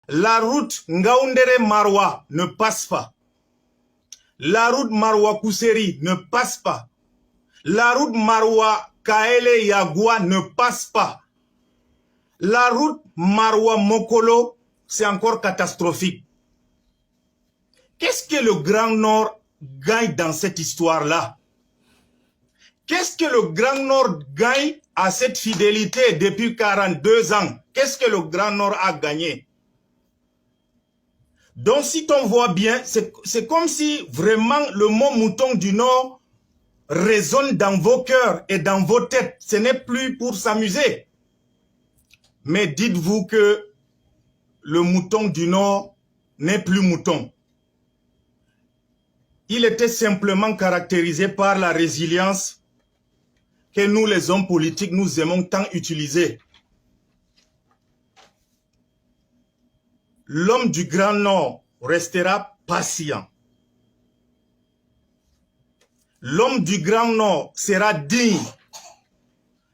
La route Ngaoundéré Marwa ne passe pas. La route Marwa Kousseri ne passe pas. La route Marwa Kaele Yagua ne passe pas. La route Marwa Mokolo, c'est encore catastrophique. Qu'est-ce que le Grand Nord gagne dans cette histoire-là? Qu'est-ce que le Grand Nord gagne à cette fidélité depuis 42 ans? Qu'est-ce que le Grand Nord a gagné? Donc si on voit bien, c'est comme si vraiment le mot mouton du Nord résonne dans vos cœurs et dans vos têtes. Ce n'est plus pour s'amuser. Mais dites-vous que le mouton du Nord n'est plus mouton. Il était simplement caractérisé par la résilience que nous, les hommes politiques, nous aimons tant utiliser. L'homme du Grand Nord restera patient. L'homme du Grand Nord sera digne.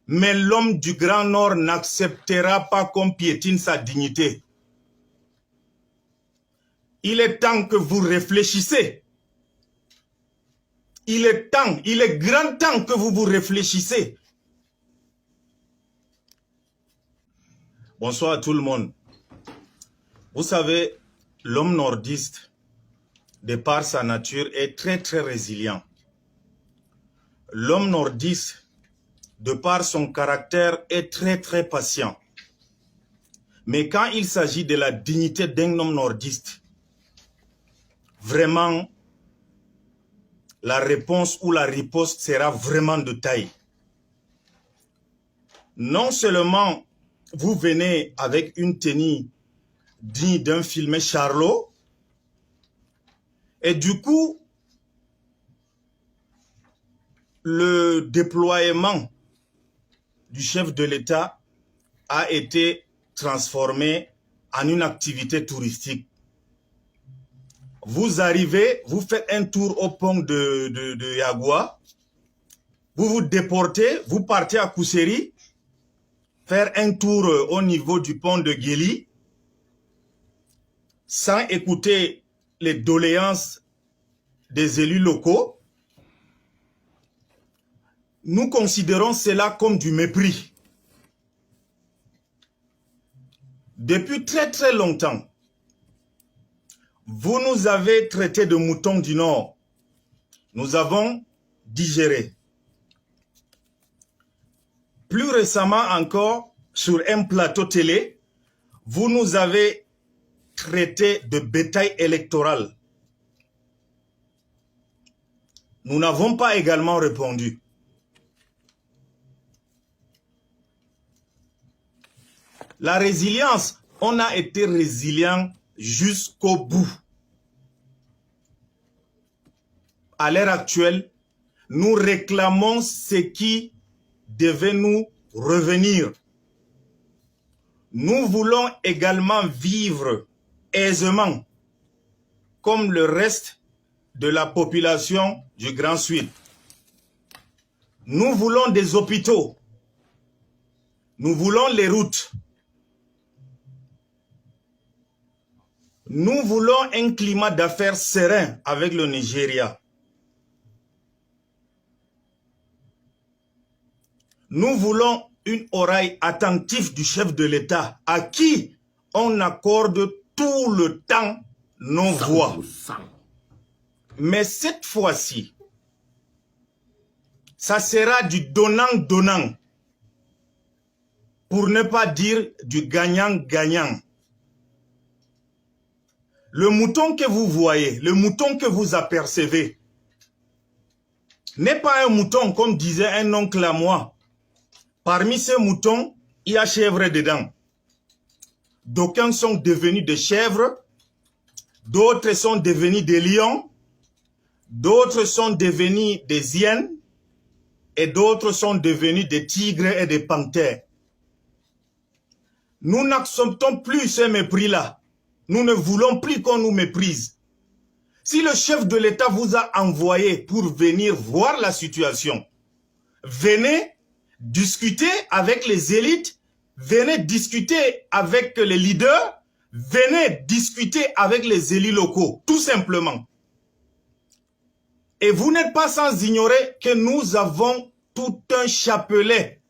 Mais l'homme du Grand Nord n'acceptera pas qu'on piétine sa dignité. Il est temps que vous réfléchissez. Il est grand temps que vous vous réfléchissez. Bonsoir à tout le monde. Vous savez, l'homme nordiste, de par sa nature, est très résilient. L'homme nordiste, de par son caractère, est très patient. Mais quand il s'agit de la dignité d'un homme nordiste, vraiment, la réponse ou la riposte sera vraiment de taille. Non seulement vous venez avec une tenue digne d'un film Charlot, et du coup, le déploiement du chef de l'État a été transformé en une activité touristique. Vous arrivez, vous faites un tour au pont de Yagua, vous vous déportez, vous partez à Kousseri, faire un tour au niveau du pont de Guéli, sans écouter les doléances des élus locaux. Nous considérons cela comme du mépris. Depuis très longtemps, vous nous avez traités de moutons du Nord. Nous avons digéré. Plus récemment encore, sur un plateau télé, vous nous avez traités de bétail électoral. Nous n'avons pas également répondu. La résilience, on a été résilient jusqu'au bout. À l'heure actuelle, nous réclamons ce qui devait nous revenir. Nous voulons également vivre aisément, comme le reste de la population du Grand Sud. Nous voulons des hôpitaux. Nous voulons les routes. Nous voulons un climat d'affaires serein avec le Nigeria. Nous voulons une oreille attentive du chef de l'État à qui on accorde tout le temps nos voix. Mais cette fois-ci, ça sera du donnant-donnant, pour ne pas dire du gagnant-gagnant. Le mouton que vous voyez, le mouton que vous apercevez, n'est pas un mouton comme disait un oncle à moi. Parmi ces moutons, il y a chèvre dedans. D'aucuns sont devenus des chèvres, d'autres sont devenus des lions, d'autres sont devenus des hyènes, et d'autres sont devenus des tigres et des panthères. Nous n'acceptons plus ce mépris-là. Nous ne voulons plus qu'on nous méprise. Si le chef de l'État vous a envoyé pour venir voir la situation, venez discuter avec les élites, venez discuter avec les leaders, Venez discuter avec les élus locaux, tout simplement. Et vous n'êtes pas sans ignorer que nous avons tout un chapelet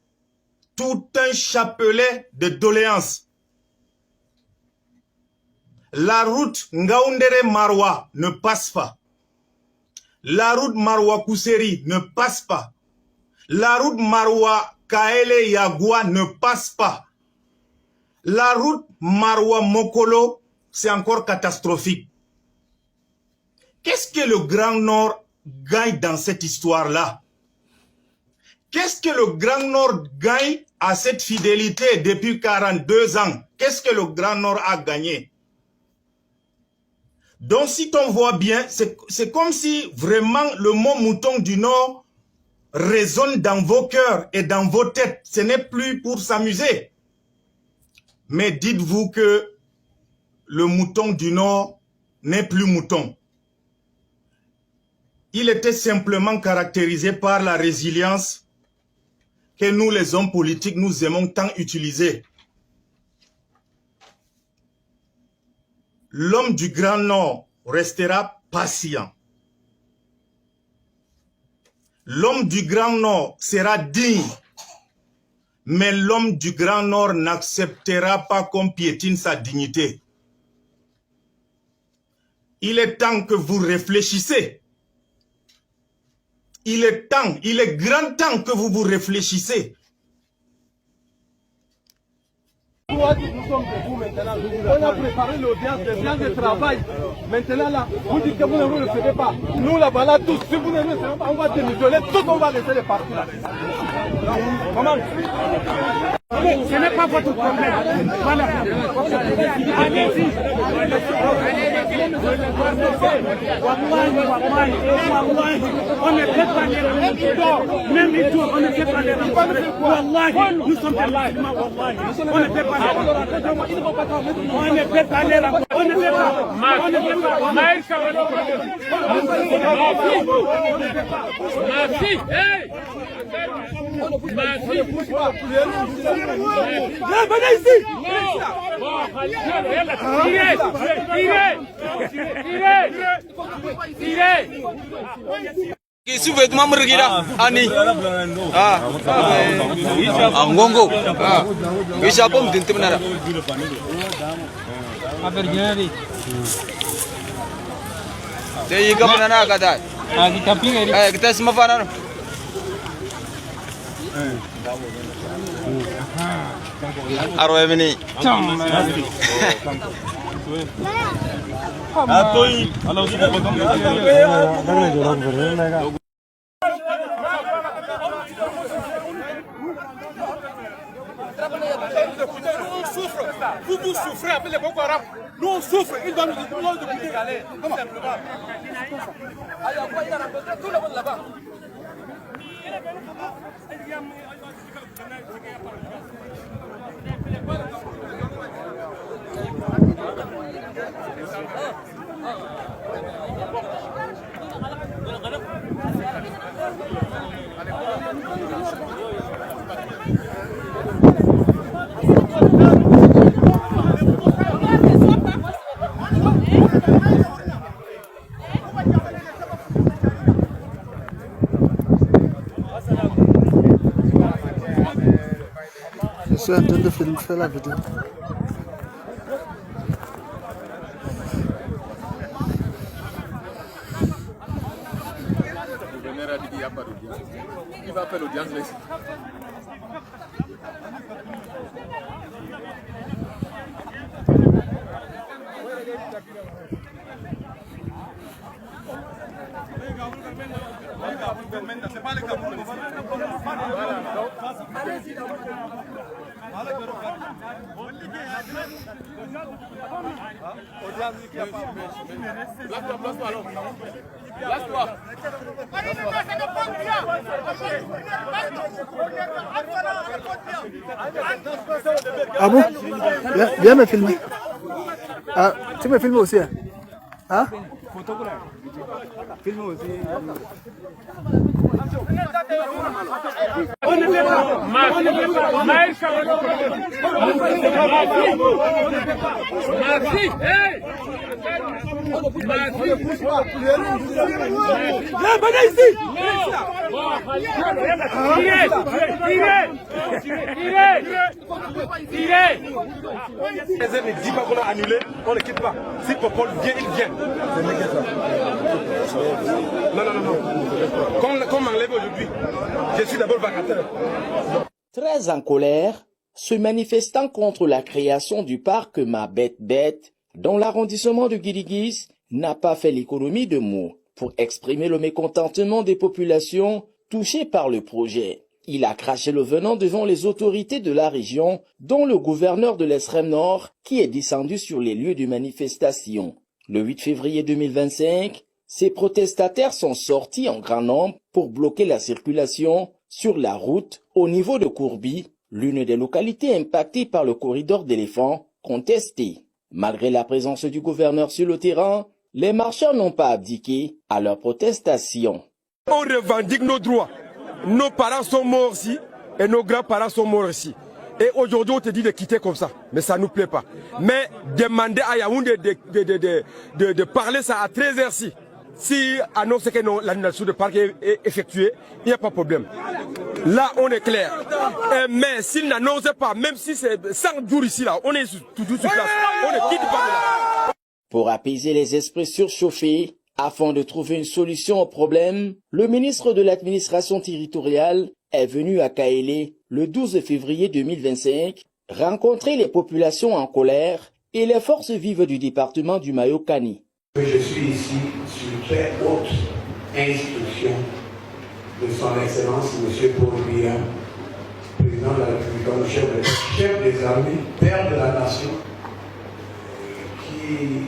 de doléances. La route Ngaoundéré Maroua ne passe pas. La route Maroua Kousseri ne passe pas. La route Maroua Kaele Yagua ne passe pas. La route Maroua Mokolo, c'est encore catastrophique. Qu'est-ce que le Grand Nord gagne dans cette histoire-là? Qu'est-ce que le Grand Nord gagne à cette fidélité depuis 42 ans? Qu'est-ce que le Grand Nord a gagné? Donc si on voit bien, c'est comme si vraiment le mot mouton du Nord résonne dans vos cœurs et dans vos têtes. Ce n'est plus pour s'amuser. Mais dites-vous que le mouton du Nord n'est plus mouton. Il était simplement caractérisé par la résilience que nous, les hommes politiques, nous aimons tant utiliser. L'homme du Grand Nord restera patient. L'homme du Grand Nord sera digne. Mais l'homme du Grand Nord n'acceptera pas qu'on piétine sa dignité. Il est temps que vous réfléchissez. Il est grand temps que vous réfléchissez. Nous sommes debout maintenant. On a préparé l'audience, des gens de travail. Maintenant là, vous dites que vous ne le faites pas. Nous là-bas là tous, si vous ne le faites pas, on va démissionner, tout on va laisser les partis là. Comment? Ce n'est pas votre problème. Voilà. Allez-y. On ne peut pas les rendre. Même ils on ne peut pas les rendre. Wallahi, nous sommes des musulmans, wallahi. On ne peut pas les rendre. On ne peut pas les rendre. On ne peut pas. On ne peut pas. Ma fille, hey! Ma fille, venez ici! Isu vêtement mergira ani angongo bisa pom dinti menara dei ka menara kata kita pinggir kita semua fana aro emini atoi alo vous souffrez avec les Boko Haram. Nous on souffre, ils doivent nous écouter. Allez, simplement. Tout le monde là-bas. Je suis en train de faire la vidéo. Il va faire l'audience ici. C'est pas les Camerounais. Allez-y. Place-toi alors. Place-toi. Ah bon? Viens me filmer. Ah, tu me filmes aussi, hein? Ne dit pas qu'on a annulé, on ne quitte pas. Si Popol vient, il vient. Non. Qu'on m'enlève aujourd'hui, je suis d'abord vacataire. Très en colère, se manifestant contre la création du parc Mabet-Bet, dans l'arrondissement de Guiriguis, n'a pas fait l'économie de mots pour exprimer le mécontentement des populations touchées par le projet. Il a craché le venin devant les autorités de la région, dont le gouverneur de l'extrême nord, qui est descendu sur les lieux de manifestation. Le 8 février 2025, ces protestataires sont sortis en grand nombre pour bloquer la circulation sur la route au niveau de Courbi, l'une des localités impactées par le corridor d'éléphants contesté. Malgré la présence du gouverneur sur le terrain, les marcheurs n'ont pas abdiqué à leur protestation. On revendique nos droits. Nos parents sont morts ici et nos grands-parents sont morts ici. Et aujourd'hui, on te dit de quitter comme ça. Mais ça ne nous plaît pas. Mais demander à Yaoundé de parler ça à 13h si annonce que l'annulation de parc est effectuée, il n'y a pas de problème. Là, on est clair. Mais s'il n'annonce pas, même si c'est 100 jours ici, là, on est toujours sur place. On ne quitte pas de là. Pour apaiser les esprits surchauffés, afin de trouver une solution au problème, le ministre de l'administration territoriale est venu à Kaélé le 12 février 2025 rencontrer les populations en colère et les forces vives du département du Mayokani. Je suis ici sur très haute instruction de son Excellence M. Paul Biya, président de la République, chef des armées, père de la nation, qui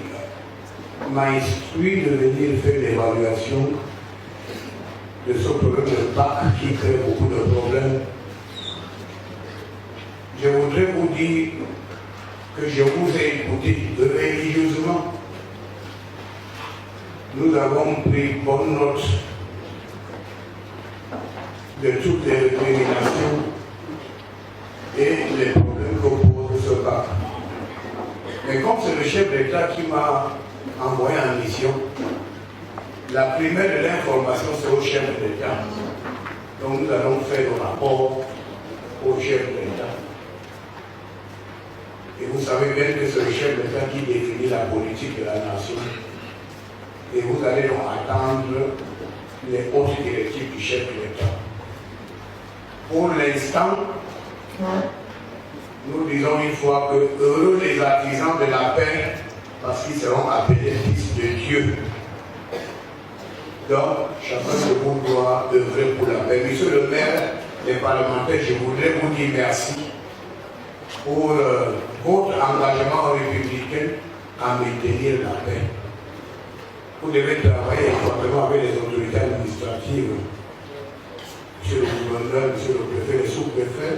m'a instruit de venir faire l'évaluation de ce problème de parc qui crée beaucoup de problèmes. Je voudrais vous dire que je vous ai écouté religieusement. Nous avons pris bonne note de toutes les récriminations et les problèmes que pose ce parc. Mais comme c'est le chef d'État qui m'a envoyé en mission, la primaire de l'information c'est au chef de l'État. Donc nous allons faire le rapport au chef de l'État. Et vous savez bien que c'est le chef de l'État qui définit la politique de la nation. Et vous allez donc attendre les hautes directives du chef de l'État. Pour l'instant, nous disons une fois que heureux les artisans de la paix, parce qu'ils seront appelés fils de Dieu. Donc, chacun de vous doit œuvrer pour la paix. Monsieur le maire, les parlementaires, je voudrais vous dire merci pour votre engagement républicain à maintenir la paix. Vous devez travailler étroitement avec les autorités administratives, monsieur le gouverneur, monsieur le préfet, les sous-préfets.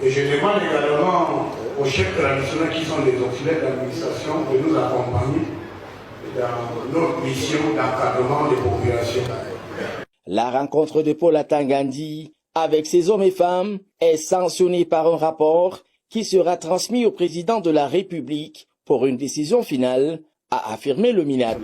Et je demande également aux chefs traditionnels qui sont les auxiliaires d'administration de nous accompagner dans notre mission d'encadrement des populations. La rencontre de Paul Atangandi avec ces hommes et femmes est sanctionnée par un rapport qui sera transmis au président de la République pour une décision finale, a affirmé le MINAD.